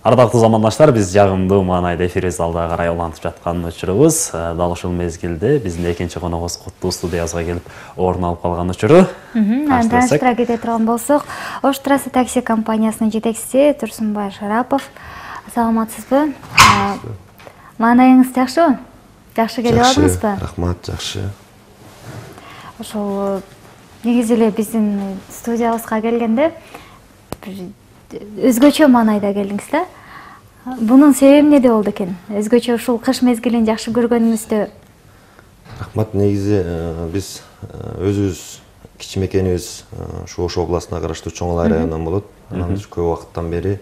Ардактуу замандаштар, биз жагымдуу маанайда эфир залда карай улантып жаткан учурубуз. Дал ушул мезгилде биздин экинчи коногубуз Куттуу студиябызга келип орун алып калган учуру. Таныштыра кете турган болсок, Ош Трасса такси компаниясынын жетекчиси Турсунбай Шарапов. Саламатсызбы? Маанайыңыз жакшыбы? Жакшы келип алдыңызбы? Рахмат, жакшы. Ошол негизи эле биздин студиябызга келгенде өзгөчө маанайда келдиңиз да. Бунун себеби эмнеде болду экен? Өзгөчө ушул кыш мезгилин жакшы көргөнүңүздө. Рахмат, негизи биз өзүбүз кичимекенибиз ушу Ош областына караштуу Чоң Алай районунан болот. Анан көп убакыттан бери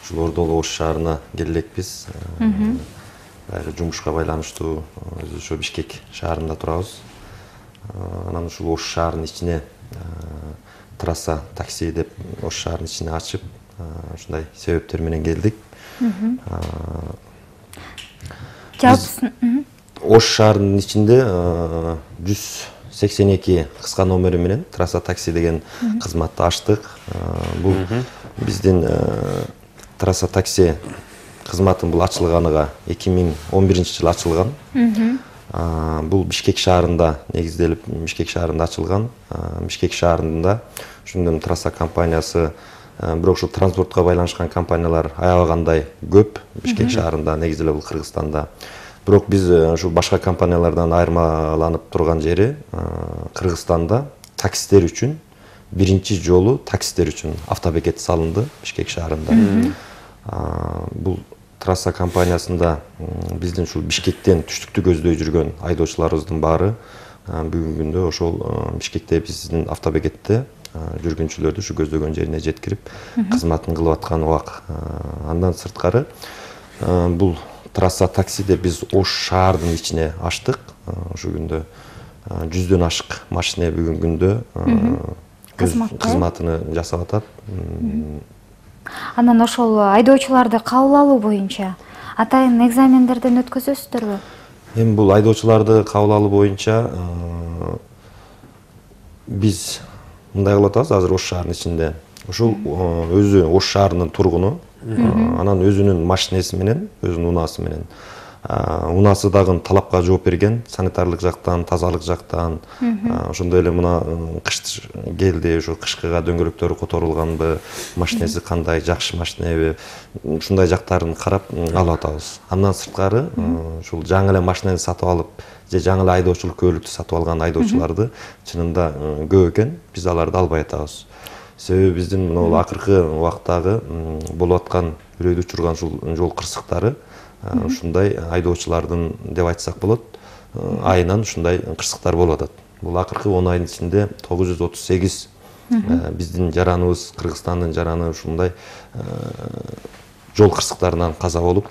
ушул Ордолу Ош шаарына келелекпиз. Баягы жумушка байланыштуу өзүбүз ошо Бишкек шаарында турабыз. Анан ушул Ош шаарынын ичине Трасса такси деп Ош шаарынын ичине ачып, ушундай себептер менен келдик. Ош шаарынын ичинде 182 кыска номери менен Трасса такси деген кызматты ачтык. Бул биздин Трасса такси кызматын бул ачылганыга 2011-жылы ачылган. Бул Бишкек шаарында негизделип, Бишкек шаарында ачылган. Бишкек шаарында ушундун Трасса компаниясы, бирок ушул транспортко байланышкан компаниялар аябагандай көп Бишкек шаарында, негизделип бул Кыргызстанда. Бирок биз ушул башка компаниялардан айырмаланып турган жери Кыргызстанда таксистер үчүн биринчи жолу таксистер үчүн автобекет салынды Бишкек шаарында. Бул Трасса компаниясында биздин ушул Бишкектен түштүктү көздөй жүргөн айдоочуларыбыздын баары бүгүнкү күндө ошол Бишкекте биздин автобекетте жүргүнчүлөрдү ушу көздөгөн жерине жеткирип кызматын кылып аткан убак. Андан сырткары бул Трасса такси деп биз Ош шаардын ичине ачтык. Ошол күндө 100дөн ашык машина бүгүнкү күндө кызматыны жасап атат. Анан ошол айдоочуларды кабыл алуу боюнча атайын экзамендерден өткөзөсүздөрбү? Эми бул айдоочуларды кабыл алуу боюнча биз мындай кылып атабыз. Азыр Ош шаарынын ичинде ушул өзү Ош шаарынын тургуну, анан өзүнүн машинеси менен, өзүнүн унаасы менен, унасы дагы талапка жооп берген, санитарлык жактан, тазалык жактан, ошондой эле мына кыш келди, ошо кышкыга дөңгөлөктөрү которулганбы, машинеси кандай, жакшы машинеби, ушундай жактарын карап алып атабыз. Андан сырткары ушул жаңы эле машинени сатып алып, же жаңы эле айдоочулук күбөлүктү сатып алган айдоочуларды чынында көп экен, биз аларды албай атабыз. Себеби биздин мына акыркы убактагы болуп аткан үрөйдү учурган жол кырсыктары ушундай айдоочулардын деп айтсак болот, айынан ушундай кырсыктар болуп атат. Бул акыркы 10 айдын ичинде 938 биздин жараныбыз, Кыргызстандын жараны ушундай жол кырсыктарынан каза болуп,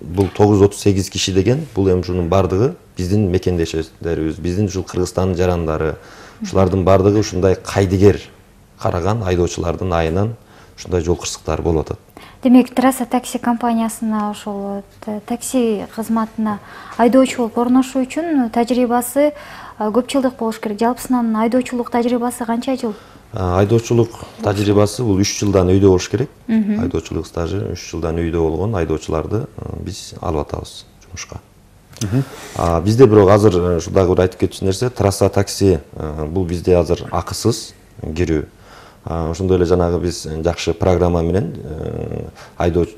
бул 938 киши деген, бул эми ушунун бардыгы биздин мекендештерибиз, биздин ушул Кыргызстандын жарандары, ушулардын бардыгы ушундай кайдыгер караган айдоочулардын айынан ушундай жол кырсыктары болуп атат. Демек, Трасса такси компаниясына ошол такси кызматына айдоочу болуп орношуу үчүн тажрыйбасы көп жылдык болуш керек. Жалпысынан айдоочулук тажрыйбасы канча жыл? Айдоочулук тажрыйбасы бул 3 жылдан өйдө болуш керек. Айдоочулук стажы 3 жылдан өйдө болгон айдоочуларды биз алып атабыз жумушка. Бизде бирок азыр ушул дагы бир айтып кетчү нерсе, Трасса такси бул бизде азыр акысыз кирүү. Ошондой эле жанагы биз жакшы программа менен айдоочу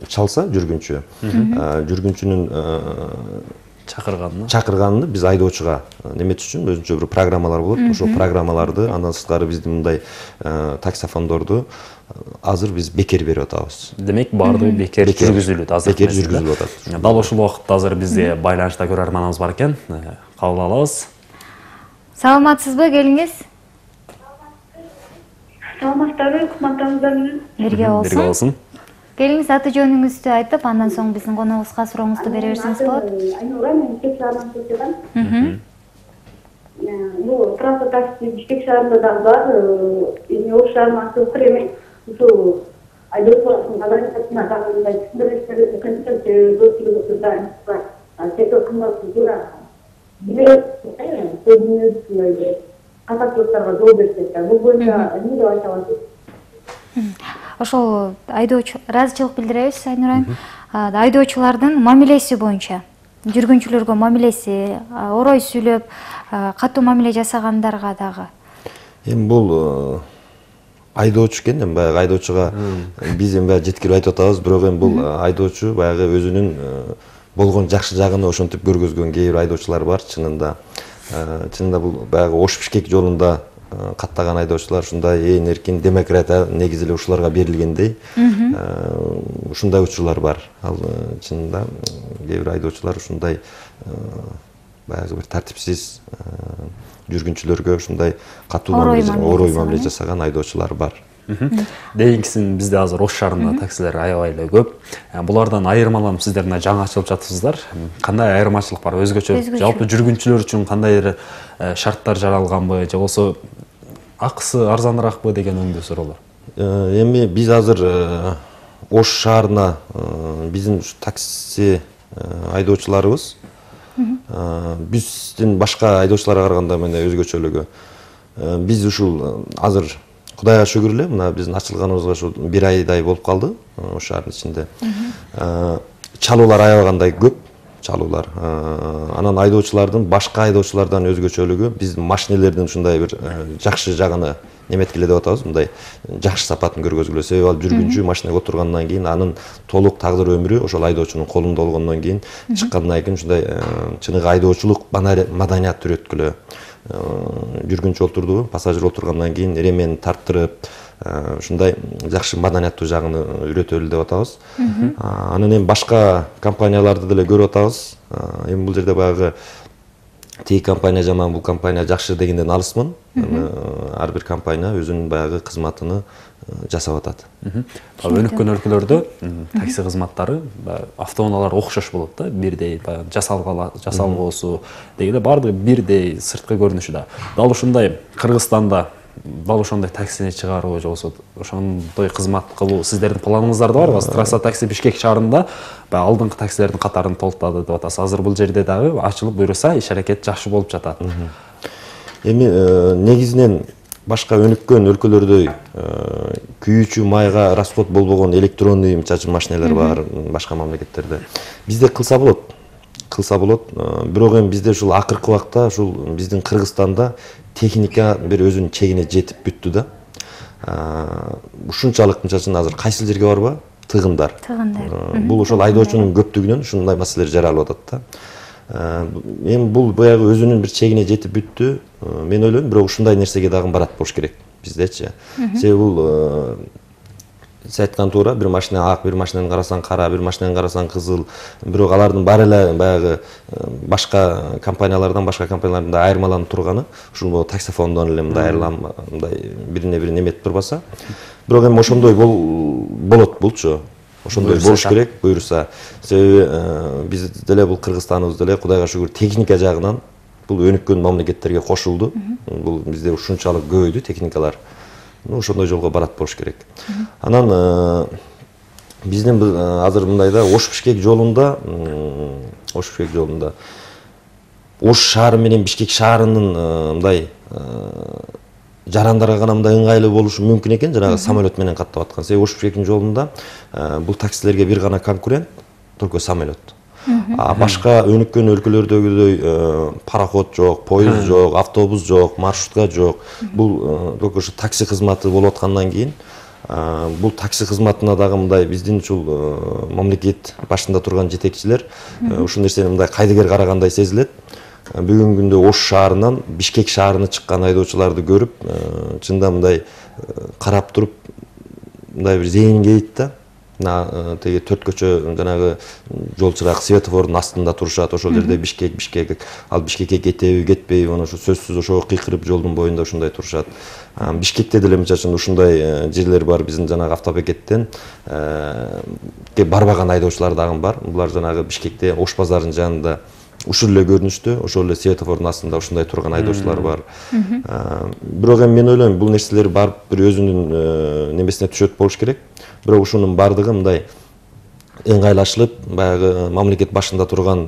чалса жүргүнчү, жүргүнчүнүн чакырганын биз айдоочуга неметиш үчүн өзүнчө бир программалар болот. Ошол программаларды, андан сырткары биздин мындай таксофондорду азыр биз бекер берип атабыз. Демек, баардыгы бекер жүргүзүлөт азыр. Бекер жүргүзүлүп атат. Дал ошол убакытта азыр бизде байланышта көрөрманыбыз бар экен. Кабыл алабыз. Саламатсызбы, келиңиз? Саламатсызбы, кызматтарыңыздар менен. Бирге болсун. Келиңиз, аты жөнүңүздү айтып, андан соң биздин коногубузга сурооңузду бере берсеңиз болот. Айнура, мен Бишкек шаарынан келдим. Бул Трасса такси Бишкек шаарында дагы бар. Эми Ош шаарына ачылыптыр, эми ушул айдоочулардын организациясына дагы мындай түшүндүрүштөр канчанча көпчүлүгү да секtor кызматы тура көзүнүз катачылыктарга жол берсек, бул боюнча эмне деп айта аласыз? Ошол айдоочу ыраазычылык билдиребиз, Айнур айым. Айдоочулардын мамилеси боюнча, жүргүнчүлөргө мамилеси, орой сүйлөп, катуу мамиле жасагандарга дагы. Эми бул айдоочу экен, эми баягы айдоочуга биз эми баягы жеткирип айтып атабыз, бирок эми бул айдоочу баягы өзүнүн болгон жакшы жагын ошентип көргөзгөн кээ бир айдоочулар бар. Чынында бул баягы Ош Бишкек жолунда каттаган айдоочулар ушундай ээн эркин демократия негизи эле ушуларга берилгендей ушундай учурлар бар. Ал чынында кээ бир айдоочулар ушундай баягы бир тартипсиз жүргүнчүлөргө ушундай катуу орой мамиле жасаган айдоочулар бар. Дейинкисин бизде азыр Ош шаарында таксилер аябай эле көп. Булардан айырмаланып сиздер мына жаңы ачылып жатыпсыздар. Кандай айырмачылык бар? Өзгөчө жалпы жүргүнчүлөр үчүн кандай шарттар жаралганбы, же болбосо акысы арзаныраакпы деген өңдүү суроолор. Эми биз азыр Ош шаарына биздин такси айдоочуларыбыз биздин башка айдоочуларга караганда мына өзгөчөлүгү. Биз ушул азыр Кудайга шүгүр эле, мына биздин ачылганыбызга ушул 1 айдай болуп калды Ош шаарынын ичинде. Чалуулар аябагандай көп, чалуулар. Анан айдоочулардын башка айдоочулардан өзгөчөлүгү биздин машинелердин ушундай бир жакшы жагына неметкиле деп атабыз, мындай жакшы сапатын көргөзгүлө. Себеби ал жүргүнчү машинеге отургандан кийин анын толук тагдыр өмүрү ошол айдоочунун колунда болгондон кийин чыккандан кийин ушундай чыныгы айдоочулук маданият үйрөткүлө. Жүргүнчү отурду, пассажир отургандан кийин ремени тарттырып, ушундай жакшы маданияттуу жагын үйрөтөлү деп атабыз. Анан эми башка компанияларды деле көрүп атабыз. Эми бул жерде баягы тиги компания жаман, бул компания жакшы дегенден алысмын. Ар бир компания өзүнүн баягы кызматыны жасап атат. Өнүккөн өлкөлөрдө такси кызматтары, автоунаалар окшош болот да, бирдей жасалгоосу дегенде баардыгы бирдей сырткы көрүнүшү да. Дал ушундай Кыргызстанда дал ошондой таксини чыгаруу же болбосо ошондой кызмат кылуу сиздердин планыңыздарда барбы? Трасса такси Бишкек шаарында алдыңкы таксилердин катарын толуктады деп атасыз. Азыр бул жерде дагы ачылып буйруса иш аракет жакшы болуп жатат. Эми негизинен башка өнүккөн өлкөлөрдөй күйүүчү майга расход болбогон электронный машинелер бар башка мамлекеттерде. Бизде кылса болот. Бирок эми бизде ушул акыркы убакта ушул биздин Кыргызстанда техника бир өзүнүн чегине жетип бүттү да. Ушунчалык азыр кайсыл жерге барба? Тыгындар. Бул ошол айдоочунун көптүгүнөн ушундай маселелер жаралып атат да. Эми бул баягы өзүнүн бир чегине жетип бүттү. Мен ойлойм, бирок ушундай нерсеге дагы барат болуш керек биздечи. Себеби бул сиз айткан туура, бир машина ак, бир машинаны карасаң кара, бир машинаны карасаң кызыл. Бирок алардын баары эле баягы башка компаниялардан айырмаланып турганы ушул таксофондон эле мындай айырылам, мындай бирине бири неметип турбаса. Бирок эми ошондой болот булчу. Ошондой болуш керек, буйруса. Себеби биз деле бул Кыргызстаныбыз деле Кудайга шүгүр техника жагынан бул өнүккөн мамлекеттерге кошулду. Бул бизде ушунчалык көбөйдү техникалар. Ошондой жолго барат болуш керек. Анан биздин азыр мындайда Ош Бишкек жолунда Ош шаары менен Бишкек шаарынын мындай жарандарга гана мындай ыңгайлуу болушу мүмкүн экен, жанагы самолет менен каттап аткан. Себеби Ош Бишкектин жолунда бул таксилерге бир гана конкурент только самолет. Башка өнүккөн өлкөлөрдөгүдөй пароход жок, поезд жок, автобус жок, маршрутка жок. Бул только ушу такси кызматы болуп аткандан кийин бул такси кызматына дагы мындай биздин ушул мамлекет башында турган жетекчилер ушул нерсени мындай кайдыгер карагандай сезилет. Бүгүнкү күндө Ош шаарынан Бишкек шаарына чыккан айдоочуларды көрүп, чында мындай карап туруп мындай бир зээнин кейит да. Теги төрт көчө жанагы жол чырак светофордун астында турушат, ошол жерде Бишкек, ал Бишкекке кетеби, кетпейби, аны ошо сөзсүз ошого кыйкырып жолдун боюнда ушундай турушат. Бишкекте деле мисалы ушундай жерлер бар, биздин жанагы автобекеттен барбаган айдоочулар дагы бар. Булар жанагы Бишкекте Ош базарынын жанында ушул эле көрүнүштө, ошол эле светофордун астында ушундай турган айдоочулар бар. Бирок эми мен ойлойм, бул нерселер барып бир өзүнүн немесине түшөт болуш керек. Бирок ушунун бардыгы мындай ыңгайлашылып баягы мамлекет башында турган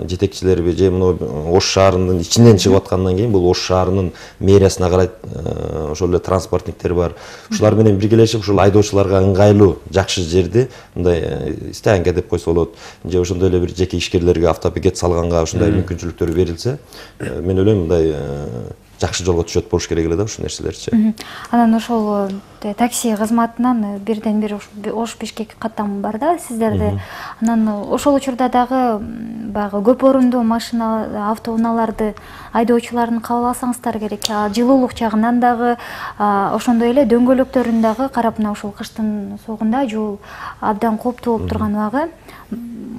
жетекчилерби же мына Ош шаарынын ичинен чыгып аткандан кийин бул Ош шаарынын мэриясына карайт ошол эле транспортниктер бар. Ушулар менен биргелешип ушул айдоочуларга ыңгайлуу жакшы жерди мындай стоянка деп койсо болот же ошондой эле бир жеке ишкерлерге автобекет салганга ушундай мүмкүнчүлүктөр берилсе, мен ойлойм мындай жакшы жолго түшөт болуш керек эле да ушул нерселерчи. Анан ошол такси кызматынан бирден бир Ош Бишкек каттамы бар да сиздерде. Анан ошол учурда дагы баягы көп орундуу машина, автоунааларды айдоочуларын кабыл алсаңыздар керек. Жылуулук жагынан дагы ошондой эле дөңгөлөктөрүн дагы карап, мына ушул кыштын соогунда жол абдан кооптуу болуп турган убагы.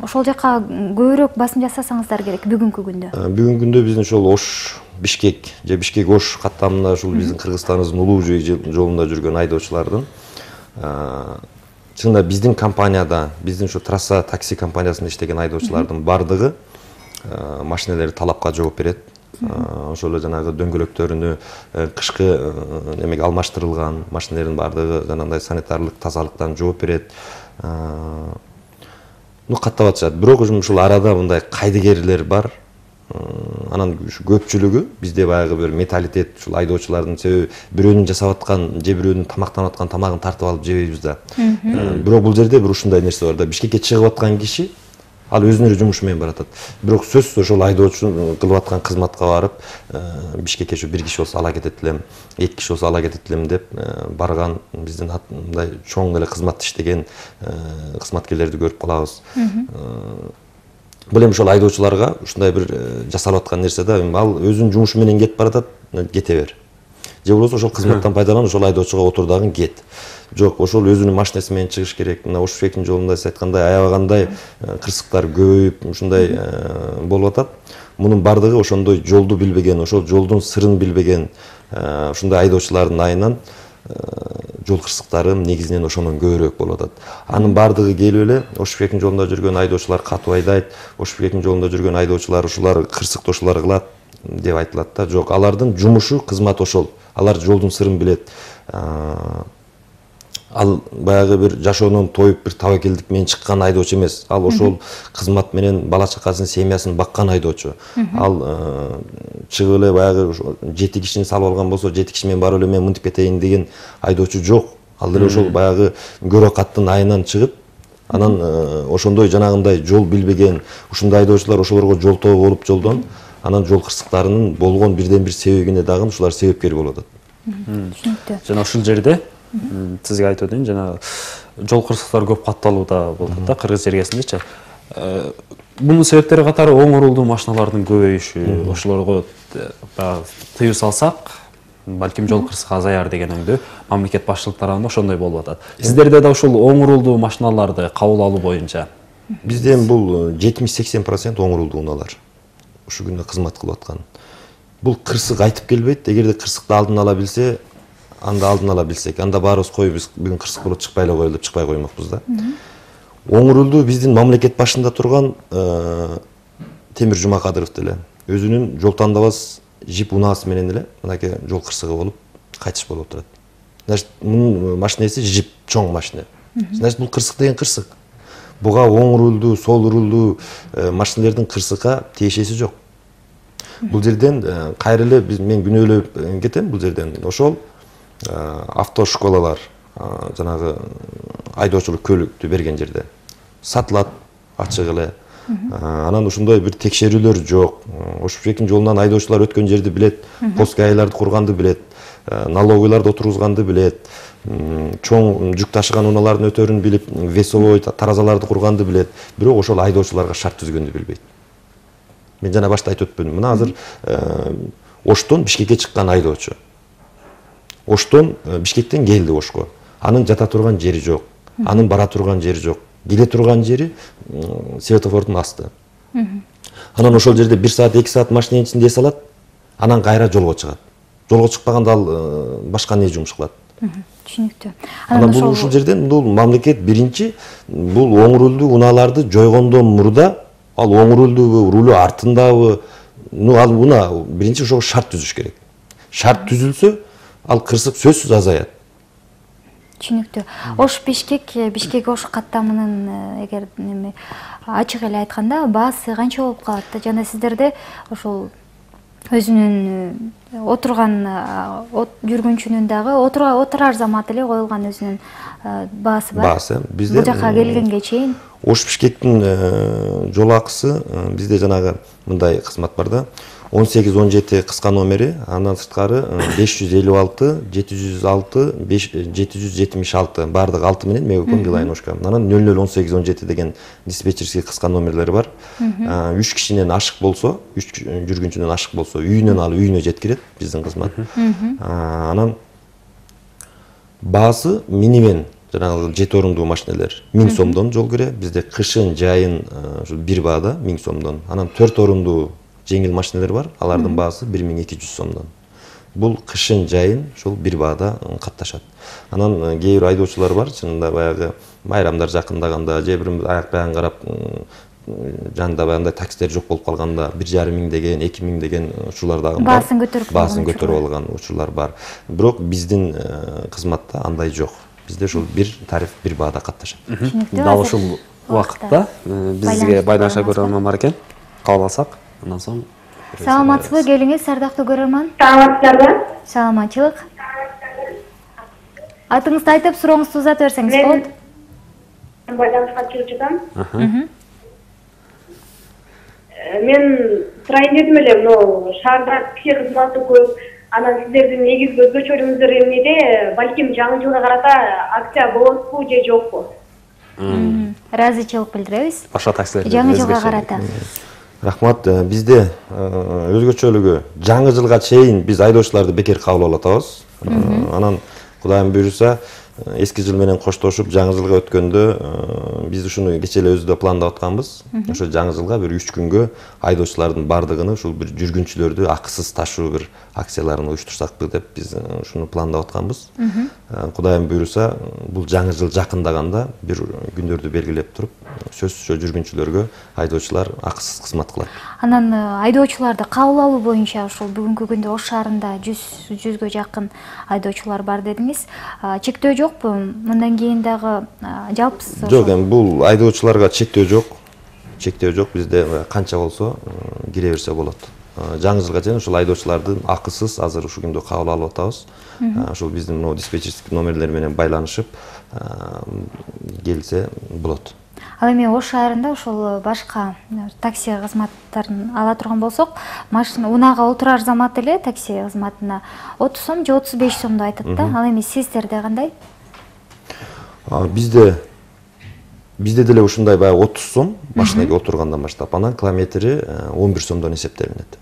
Ошол жака көбүрөөк басым жасасаңыздар керек бүгүнкү күндө. Бүгүнкү күндө биздин ошол Ош Бишкек же Бишкек Ош каттамында ушул биздин Кыргызстаныбыздын улуу жолунда жүргөн айдоочулардын чынында биздин компанияда, биздин ушу трасса такси компаниясында иштеген айдоочулардын бардыгы машинелери талапка жооп берет. Ошол эле жанагы дөңгөлөктөрүнө кышкы немеге алмаштырылган машинелердин бардыгы жанагындай санитарлык тазалыктан жооп берет. Каттап атышат. Бирок ушул арада мындай кайдыгерлер бар. Анан көпчүлүгү бизде баягы бир менталитет ушул айдоочулардын себеби бирөөнүн жасап аткан же бирөөнүн тамактанып аткан тамагын тартып алып жебейбиз да. Бирок бул жерде бир ушундай нерсе бар да. Бишкекке чыгып аткан киши ал өзүнүн эле жумушу менен баратат. Бирок сөзсүз ошол айдоочу кылып аткан кызматка барып, Бишкекке ушу бир киши болсо ала кетет элем, эки киши болсо ала кетет элем деп барган биздин мындай чоң эле кызматты иштеген кызматкерлерди көрүп калабыз. Бул эми ошол айдоочуларга ушундай бир жасалып аткан нерсе да, ал өзүнүн жумушу менен кетип баратат, кете бер. Же болбосо ошол кызматтан пайдаланып ошол айдоочуга отур дагы кет. Жок, ошол өзүнүн машинеси менен чыгыш керек. Мына Ош Бишкектин жолунда сиз айткандай аябагандай кырсыктар көбөйүп, ушундай болуп атат. Мунун бардыгы ошондой жолду билбеген, ошол жолдун сырын билбеген ушундай айдоочулардын айынан жол кырсыктары негизинен ошондон көбүрөөк болуп атат. Анын бардыгы келип эле Ош Бишкектин жолунда жүргөн айдоочулар катуу айдайт, Ош Бишкектин жолунда жүргөн айдоочулар ушулар кырсыкты ушулар кылат деп айтылат да. Жок, алардын жумушу кызмат ошол. Алар жолдун сырын билет. Ал баягы бир жашоонун тоюп бир табакелдик менен чыккан айдоочу эмес. Ал ошол кызмат менен бала чакасын, семьясын баккан айдоочу. Ал чыгып эле баягы 7 кишини салып алган болсо, 7 киши менен барып эле мен мынтип кетейин деген айдоочу жок. Ал деле ошол баягы көрөкаттын айынан чыгып, анан ошондой жанагындай жол билбеген ушундай айдоочулар ошолорго жолтоо болуп жолдон, анан жол кырсыктарынын болгон бирден бир себебине дагы ушулар себепкер болуп атат. Түшүнүктүү. Жана ушул жерде сизге айтып өтөйүн, жана жол кырсыктары көп катталууда болуп да Кыргыз жергесиндечи. Бунун себептери катары оңорулдуу машиналардын көбөйүшү, ошолорго тыюу салсак, балким жол кырсыгы азаяр деген өңдө мамлекет башчылык тарабынан ошондой болуп атат. Сиздерде да ушул оңорулдуу машиналарды кабыл алуу боюнча Бизде бул 70-80% оңорулдуу унаалар ушул күндө кызмат кылып аткан. Бул кырсык айтып келбейт. Эгерде кырсыкты алдын ала билсе, анда алдын ала билсек, анда баарыбыз коюп биз бүгүн кырсык болот чыкпай эле коелу деп чыкпай коймокпуз да. Оңорулдуу биздин мамлекет башында турган Темир Жумакадыров деле өзүнүн жол тандабас жип унаасы менен эле мынакей жол кырсыгы болуп кайтыш болуп турат. Значит, мунун машинеси жип, чоң машина. Значит, бул кырсык деген кырсык. Буга оң рулдуу, сол рулдуу машинелердин кырсыкка тиешеси жок. Бул жерден кайра эле мен күнөөлөп кетем бул жерден. Ошол автошколалар, жанагы айдоочулук көлүктү берген жерде сатылат ачык эле. Анан ушундай бир текшерүүлөр жок. Ош Бишкектин жолунан айдоочулар өткөн жерди билет, поскайларды курганды билет, налоговыйларды отургузганды билет, чоң жүк ташыган унаалардын өтөрүн билип, весовой таразаларды курганды билет. Бирок ошол айдоочуларга шарт түзгөндү билбейт. Мен жана башта айтып өтпөдүм. Мына азыр Оштон Бишкекке чыккан айдоочу. Оштон Бишкектен келди Ошко. Анын жата турган жери жок. Анын бара турган жери жок. Келе турган жери светофордун асты. Анан ошол жерде 1 саат, 2 саат машиненин ичинде эс алат, анан кайра жолго чыгат. Жолго чыкпаганда ал башка не жумуш кылат. Түшүнүктүү. Анан бул ушул жерден бул мамлекет биринчи бул оң рулдуу унааларды жойгондон мурда ал оң рулдуу рулу артындабы, ал уна биринчи ошого шарт түзүш керек. Шарт түзүлсө, ал кырсык сөзсүз азаят. Түшүнүктүү. Ош Бишкек Ош каттамынын эгер ачык эле айтканда баасы канча болуп калат да? Жана сиздерде ошол өзүнүн отурган жүргүнчүнүн дагы отурар замат эле коюлган өзүнүн баасы бар. Баасы бизде бул жака келгенге чейин Ош Бишкектин жол акысы бизде жанагы мындай кызмат бар да. 18-17 кыска номери, андан сырткары 556, 706, 776 бардык 6 менен Мегафон Билайн Ошка. Анан 001817 деген диспетчерский кыска номерлери бар. 3 кишинен ашык болсо, 3 жүргүнчүнөн ашык болсо, үйүнөн алып үйүнө жеткирет биздин кызмат. Анан баасы минимен жанагы 7 орундуу машинелер 1000 сомдон жол көрө. Бизде кышын, жайын бир баада 1000 сомдон. Анан 4 орундуу жеңил машинелер бар, алардын баасы 1200 сомдон. Бул кышын жайын ошол бир баада катташат. Анан кээ бир айдоочулар бар, чынында баягы майрамдар жакындаганда, же бир аяк баян карап жанында баягындай таксилер жок болуп калганда 1500 деген, 2000 деген ушулар дагы бар. Баасын көтөрүп алган учурлар бар. Бирок биздин кызматта андай жок. Бизде ушул бир тариф бир баада катташат. Дал ушул убакытта бизге байланыша көрөрман бар экен. Кабыл алсак. Андан соң саламатсызбы, келиңиз ардактуу көрөрман. Саламатсыздарбы? Саламатчылык. Атыңызды айтып, сурооңузду узата берсеңиз болот. Мен байланышка чыгып жатам. Мен сурайын дедим эле, мына шаарда такси кызматы көп. Анан сиздердин негизги өзгөчөлүгүңүздөр эмнеде? Балким жаңы жылга карата акция болотпу же жокпу? Ыраазычылык билдиребиз. Башка таксилер Жаңы жылга карата. Рахмат. Бизде өзгөчөлүгү жаңы жылга чейин биз айдоочуларды бекер кабыл алып атабыз. Анан Кудайым буйруса, эски жыл менен коштошуп жаңы жылга өткөндө биз ушуну кечээ эле өзүбүздө пландап атканбыз. Ошо жаңы жылга бир 3 күнгө айдоочулардын бардыгыны ушул бир жүргүнчүлөрдү акысыз ташуу бир акцияларын уюштурсакпы деп биз ушуну пландап атканбыз. Кудайым буйруса, бул жаңы жыл жакындаганда бир күндөрдү белгилеп туруп, сөзсүз жүргүнчүлөргө айдоочулар акысыз кызмат кылат. Анан айдоочуларды кабыл алуу боюнча ошол бүгүнкү күндө Ош шаарында 100гө жакын айдоочулар бар дедиңиз. Чектөө жокпу? Мындан кийин дагы жалпысы жок, эми бул айдоочуларга чектөө жок. Чектөө жок, бизде канча болсо кире берсе болот. Жаңы жылга чейин ушул айдоочулардын акысыз азыр ушул күндө кабыл алып атабыз. Ошол биздин диспетчерский номерлер менен байланышып келсе болот. Ал эми Ош шаарында ошол башка такси кызматтарын ала турган болсок, машина унаага отурар замат эле такси кызматына 30 сом же 35 сомду айтат да. Ал эми сиздерде кандай? Бизде деле ушундай баягы 30 сом машинеге отургандан баштап, анан километри 11 сомдон эсептелинет.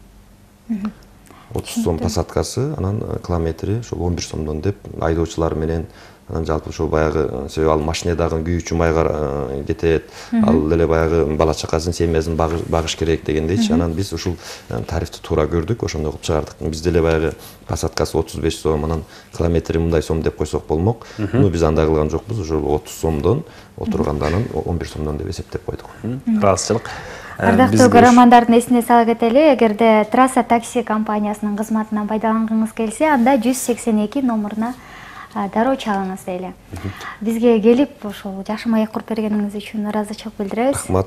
30 сом посадкасы, анан километри ошол 11 сомдон деп айдоочулар менен анан жалпы ошол баягы себеби ал машинедагы күйүүчү майга кетет, ал деле баягы бала чакасын, семьясын багыш керек дегендейчи. Анан биз ушул тарифти туура көрдүк, ошондой кылып чыгардык. Биз деле баягы посадкасы 35 сом, анан километри мындай сом деп койсок болмок. Биз андай кылган жокпуз, ошол 30 сомдон отурганда анан 11 сомдон деп эсептеп койдук. Ыраазычылык. Ардактуу көрөрмандардын эсине сала кетели, эгерде Трасса такси компаниясынын кызматынан пайдалангыңыз келсе, анда 182 номуруна дароо чалыңыз дейли. Бизге келип ошол жакшы маек куруп бергениңиз үчүн ыраазычылык билдиребиз. Рахмат.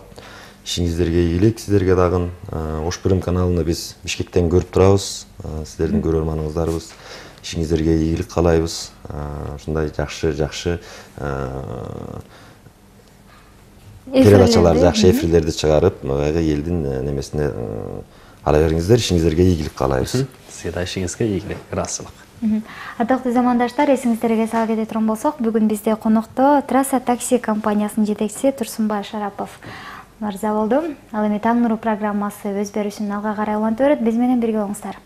Ишиңиздерге ийгилик, сиздерге дагы Ош Прим каналыны биз Бишкектен көрүп турабыз. Сиздердин көрөрманыңыздарбыз. Ишиңиздерге ийгилик каалайбыз. Ушундай жакшы передачалар, жакшы эфирлерди чыгарып, элдин немесине ала бериңиздер. Ишиңиздерге ийгилик каалайбыз. Сизге да ишиңизге ийгилик, ыраазычылык. Ардактуу замандаштар, эсиңиздерге сала кете турган болсок, бүгүн бизде конокто Трасса такси компаниясынын жетекчиси Турсунбай Шарапов мырза болду. Ал эми Таң нуру программасы өз берүүсүн алга карай улантып берет. Биз менен бирге болуңуздар.